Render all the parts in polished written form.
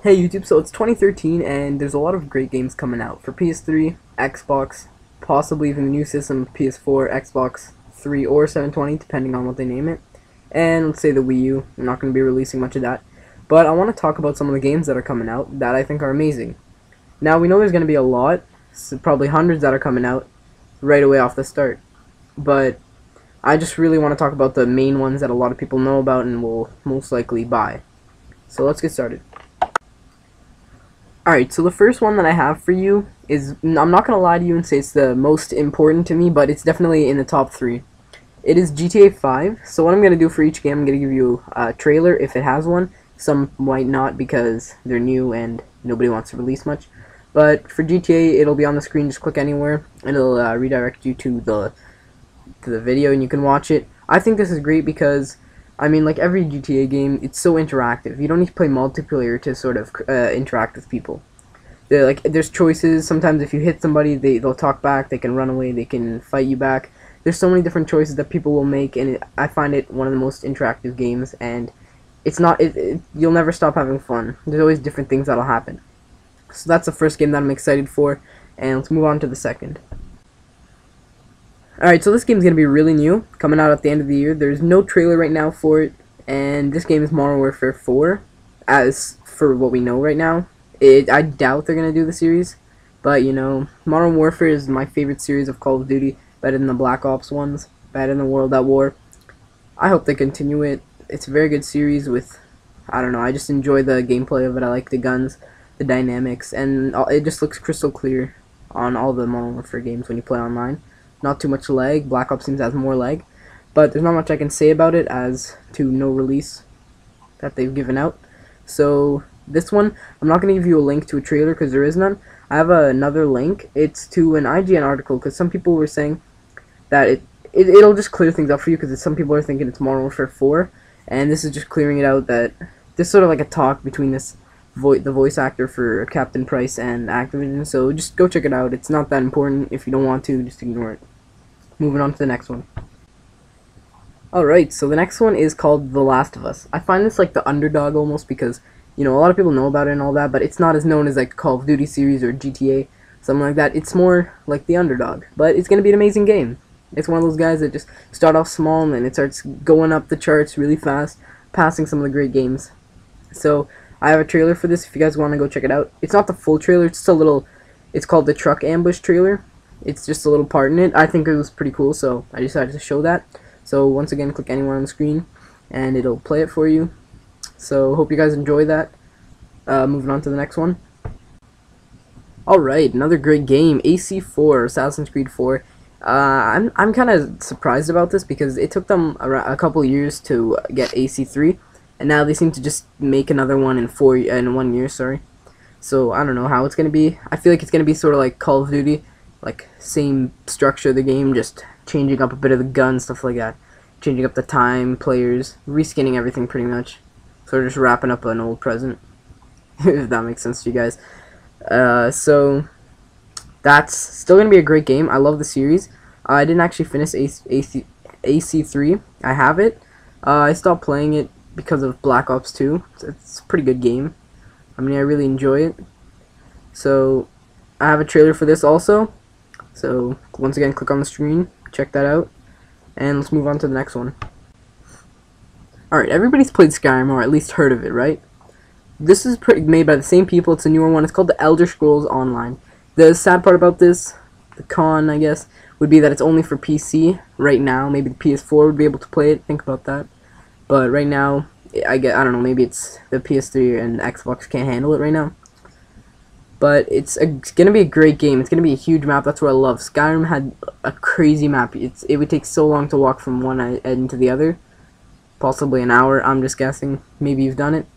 Hey YouTube, so it's 2013 and there's a lot of great games coming out for PS3, Xbox, possibly even the new system PS4, Xbox 3 or 720 depending on what they name it, and let's say the Wii U. I'm not going to be releasing much of that, but I want to talk about some of the games that are coming out that I think are amazing. Now we know there's going to be a lot, so probably hundreds that are coming out right away off the start, but I just really want to talk about the main ones that a lot of people know about and will most likely buy. So let's get started. Alright, so the first one that I have for you is, I'm not going to lie to you and say it's the most important to me, but it's definitely in the top 3. It is GTA 5, so what I'm going to do for each game, I'm going to give you a trailer if it has one. Some might not because they're new and nobody wants to release much. But for GTA, it'll be on the screen, just click anywhere, and it'll redirect you to the video and you can watch it. I think this is great because, I mean, like every GTA game, it's so interactive. You don't need to play multiplayer to sort of interact with people. There's choices. Sometimes if you hit somebody, they'll talk back, they can run away, they can fight you back. There's so many different choices that people will make, and I find it one of the most interactive games, and it's not, you'll never stop having fun. There's always different things that'll happen. So that's the first game that I'm excited for, and let's move on to the second. Alright, so this game's going to be really new, coming out at the end of the year. There's no trailer right now for it, and this game is Modern Warfare 4, as for what we know right now. I doubt they're going to do the series, but, you know, Modern Warfare is my favorite series of Call of Duty, better than the Black Ops ones, better than the World at War. I hope they continue it. It's a very good series with, I don't know, I just enjoy the gameplay of it. I like the guns, the dynamics, and it just looks crystal clear on all the Modern Warfare games when you play online. Not too much lag. Black Ops seems to have more lag, but there's not much I can say about it as to no release that they've given out. So this one, I'm not going to give you a link to a trailer because there is none. I have another link. It's to an IGN article because some people were saying that it'll just clear things up for you because some people are thinking it's Modern Warfare 4, and this is just clearing it out that this is sort of like a talk between the voice actor for Captain Price and Activision. So just go check it out. It's not that important. If you don't want to, just ignore it. Moving on to the next one. Alright, so the next one is called The Last of Us. I find this like the underdog almost because, you know, a lot of people know about it and all that, but it's not as known as like Call of Duty series or GTA, something like that. It's more like the underdog, but it's going to be an amazing game. It's one of those guys that just start off small and then it starts going up the charts really fast, passing some of the great games. So I have a trailer for this if you guys want to go check it out. It's not the full trailer, it's just a little, it's called the Truck Ambush trailer. It's just a little part in it. I think it was pretty cool, so I decided to show that. So once again, click anywhere on the screen, and it'll play it for you. So hope you guys enjoy that. Moving on to the next one. Alright, another great game, AC4, Assassin's Creed 4. I'm kind of surprised about this because it took them a couple years to get AC3, and now they seem to just make another one in 1 year, sorry. So I don't know how it's going to be. I feel like it's going to be sort of like Call of Duty, like same structure of the game, just changing up a bit of the gun, stuff like that, changing up the time, players, reskinning everything pretty much, sort of just wrapping up an old present, if that makes sense to you guys. So that's still gonna be a great game. I love the series. I didn't actually finish AC3. I have it. I stopped playing it because of Black Ops 2. It's a pretty good game. I mean, I really enjoy it. So I have a trailer for this also. So once again, click on the screen, check that out, and let's move on to the next one. Alright, everybody's played Skyrim, or at least heard of it, right? This is made by the same people. It's a newer one. It's called The Elder Scrolls Online. The sad part about this, the con, I guess, would be that it's only for PC right now. Maybe the PS4 would be able to play it. Think about that. But right now, I don't know, maybe it's the PS3 and Xbox can't handle it right now. But it's going to be a great game. It's going to be a huge map. That's what I love. Skyrim had a crazy map. It would take so long to walk from one end to the other. Possibly an hour, I'm just guessing. Maybe you've done it.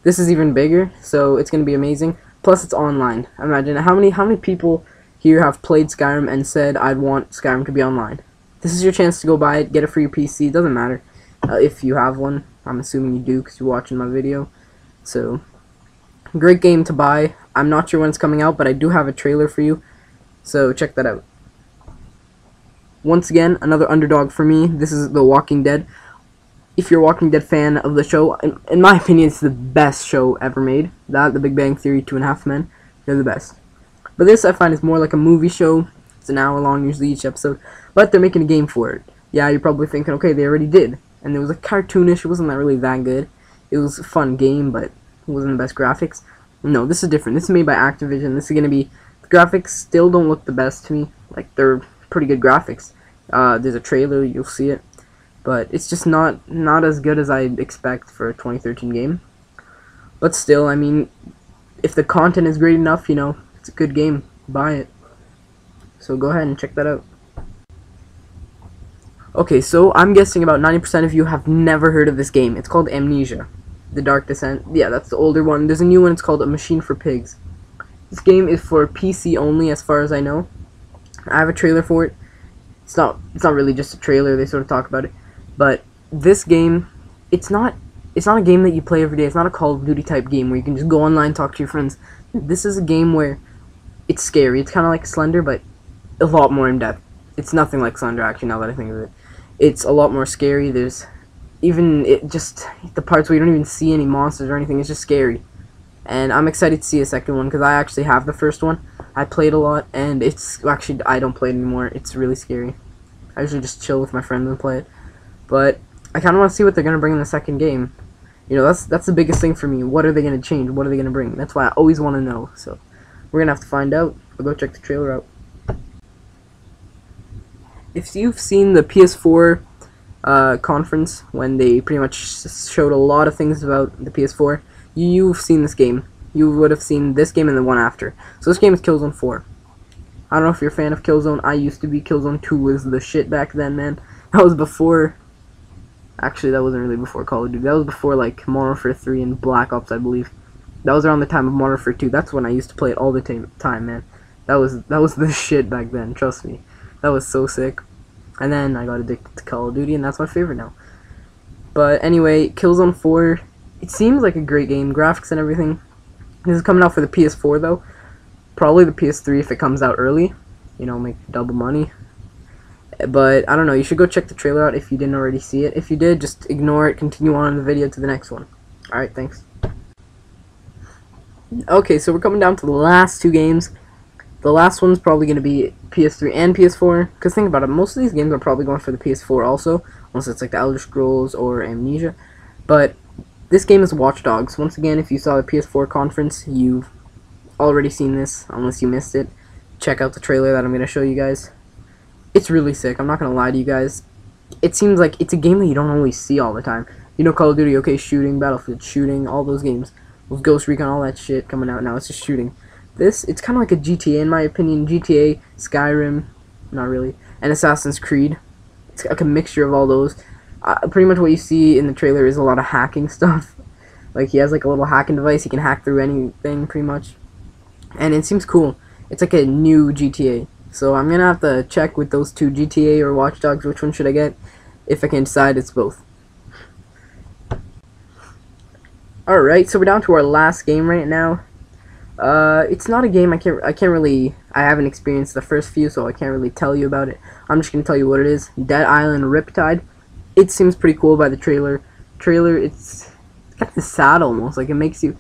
This is even bigger, so it's going to be amazing. Plus, it's online. Imagine how many people here have played Skyrim and said, I'd want Skyrim to be online. This is your chance to go buy it, get it for your PC. It doesn't matter if you have one. I'm assuming you do because you're watching my video. So, great game to buy. I'm not sure when it's coming out, but I do have a trailer for you, so check that out. Once again, another underdog for me. This is The Walking Dead. if you're a Walking Dead fan of the show, in my opinion, it's the best show ever made. That, The Big Bang Theory, Two and a Half Men, they're the best. But this, I find, is more like a movie show. It's an hour long, usually, each episode. But they're making a game for it. Yeah, you're probably thinking, okay, they already did. And it was like cartoonish, it wasn't really that good. It was a fun game, but it wasn't the best graphics. No, this is different. This is made by Activision. This is going to be, the graphics still don't look the best to me. Like, they're pretty good graphics. There's a trailer, you'll see it. But it's just not as good as I'd expect for a 2013 game. But still, I mean, if the content is great enough, you know, it's a good game. Buy it. So go ahead and check that out. Okay, so I'm guessing about 90% of you have never heard of this game. It's called Amnesia. The Dark Descent. Yeah, that's the older one. There's a new one, it's called A Machine for Pigs. This game is for PC only, as far as I know. I have a trailer for it. It's not really just a trailer, they sort of talk about it. But this game, it's not a game that you play every day. It's not a Call of Duty type game where you can just go online, talk to your friends. This is a game where it's scary. It's kind of like Slender, but a lot more in depth. It's nothing like Slender, actually, now that I think of it. It's a lot more scary. There's even the parts where you don't even see any monsters or anything. It's just scary. And I'm excited to see a second one because I actually have the first one. I played a lot, and it's actually, I don't play it anymore. It's really scary. I usually just chill with my friends and play it. But I kind of want to see what they're going to bring in the second game. You know, that's the biggest thing for me. What are they going to change? What are they going to bring? That's why I always want to know. So we're going to have to find out. I'll go check the trailer out. If you've seen the PS4 conference when they pretty much showed a lot of things about the PS4, you've seen this game. You would have seen this game and the one after. So this game is Killzone 4. I don't know if you're a fan of Killzone. I used to be. Killzone 2 was the shit back then, man. That was before... Actually, that wasn't really before Call of Duty. That was before, like, Modern Warfare 3 and Black Ops, I believe. That was around the time of Modern Warfare 2. That's when I used to play it all the time, man. That was the shit back then, trust me. That was so sick. And then I got addicted to Call of Duty, and that's my favorite now. But anyway, Killzone 4, it seems like a great game. Graphics and everything. This is coming out for the PS4, though. Probably the PS3 if it comes out early. You know, make double money. But, I don't know, you should go check the trailer out if you didn't already see it. If you did, just ignore it, continue on in the video to the next one. Alright, thanks. Okay, so we're coming down to the last two games. The last one's probably going to be PS3 and PS4, because think about it, most of these games are probably going for the PS4 also, unless it's like the Elder Scrolls or Amnesia. But this game is Watch Dogs. Once again, if you saw the PS4 conference, you've already seen this, unless you missed it. Check out the trailer that I'm going to show you guys. It's really sick, I'm not going to lie to you guys. It seems like it's a game that you don't always see all the time. You know, Call of Duty, okay, shooting, Battlefield, shooting, all those games. With Ghost Recon, all that shit coming out now, it's just shooting. This, it's kind of like a GTA in my opinion. GTA, Skyrim, not really, and Assassin's Creed. It's like a mixture of all those. Pretty much what you see in the trailer is a lot of hacking stuff. Like, he has like a little hacking device, he can hack through anything, pretty much. And it seems cool. It's like a new GTA. So I'm gonna have to check with those two, GTA or Watch Dogs, which one should I get? If I can decide, it's both. Alright, so we're down to our last game right now. It's not a game I haven't experienced the first few, so I can't really tell you about it. I'm just gonna tell you what it is. Dead Island Riptide. It seems pretty cool by the trailer. It's kind of sad almost, like it makes you,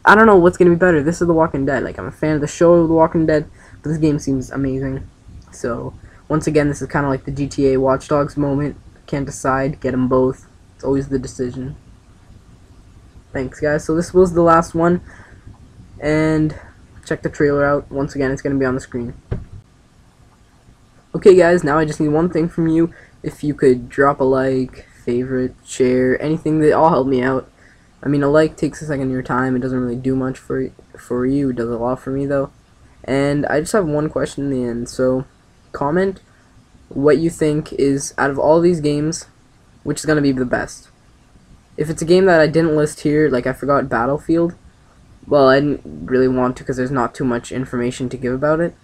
I don't know what's gonna be better. This is The Walking Dead. Like, I'm a fan of the show The Walking Dead, but this game seems amazing. So, once again, this is kind of like the GTA Watch Dogs moment. Can't decide, get them both. It's always the decision. Thanks, guys. So this was the last one. And check the trailer out. Once again, it's going to be on the screen. Okay, guys, now I just need one thing from you. If you could drop a like, favorite, share, anything, that all help me out. I mean, a like takes a second of your time. It doesn't really do much for you. It does a lot for me, though. And I just have one question in the end. So, comment what you think is, out of all these games, which is going to be the best. If it's a game that I didn't list here, like I forgot Battlefield, well, I didn't really want to because there's not too much information to give about it.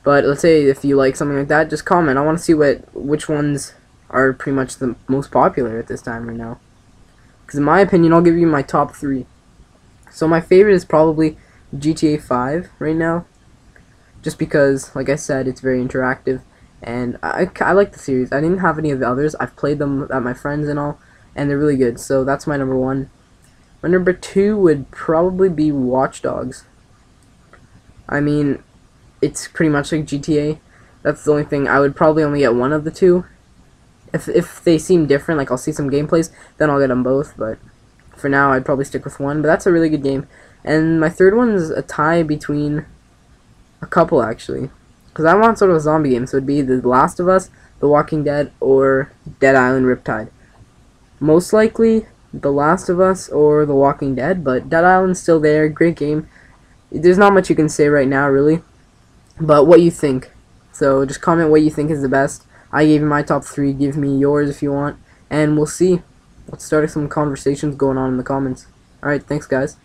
But let's say if you like something like that, just comment. I want to see which ones are pretty much the most popular at this time right now. Because in my opinion, I'll give you my top 3. So my favorite is probably GTA 5 right now. Just because, like I said, it's very interactive. And I like the series. I didn't have any of the others. I've played them at my friends and all. and they're really good. So that's my number one. My number two would probably be Watch Dogs. I mean, it's pretty much like GTA. That's the only thing. I would probably only get one of the two. If they seem different, like I'll see some gameplays, then I'll get them both. But for now, I'd probably stick with one. But that's a really good game. And my third one is a tie between a couple, actually. Because I want sort of a zombie game, so it'd be The Last of Us, The Walking Dead, or Dead Island Riptide. Most likely, The Last of Us or The Walking Dead, but Dead Island's still there. Great game. There's not much you can say right now, really. But what you think. So just comment what you think is the best. I gave you my top 3. Give me yours if you want. And we'll see. Let's start some conversations going on in the comments. Alright, thanks guys.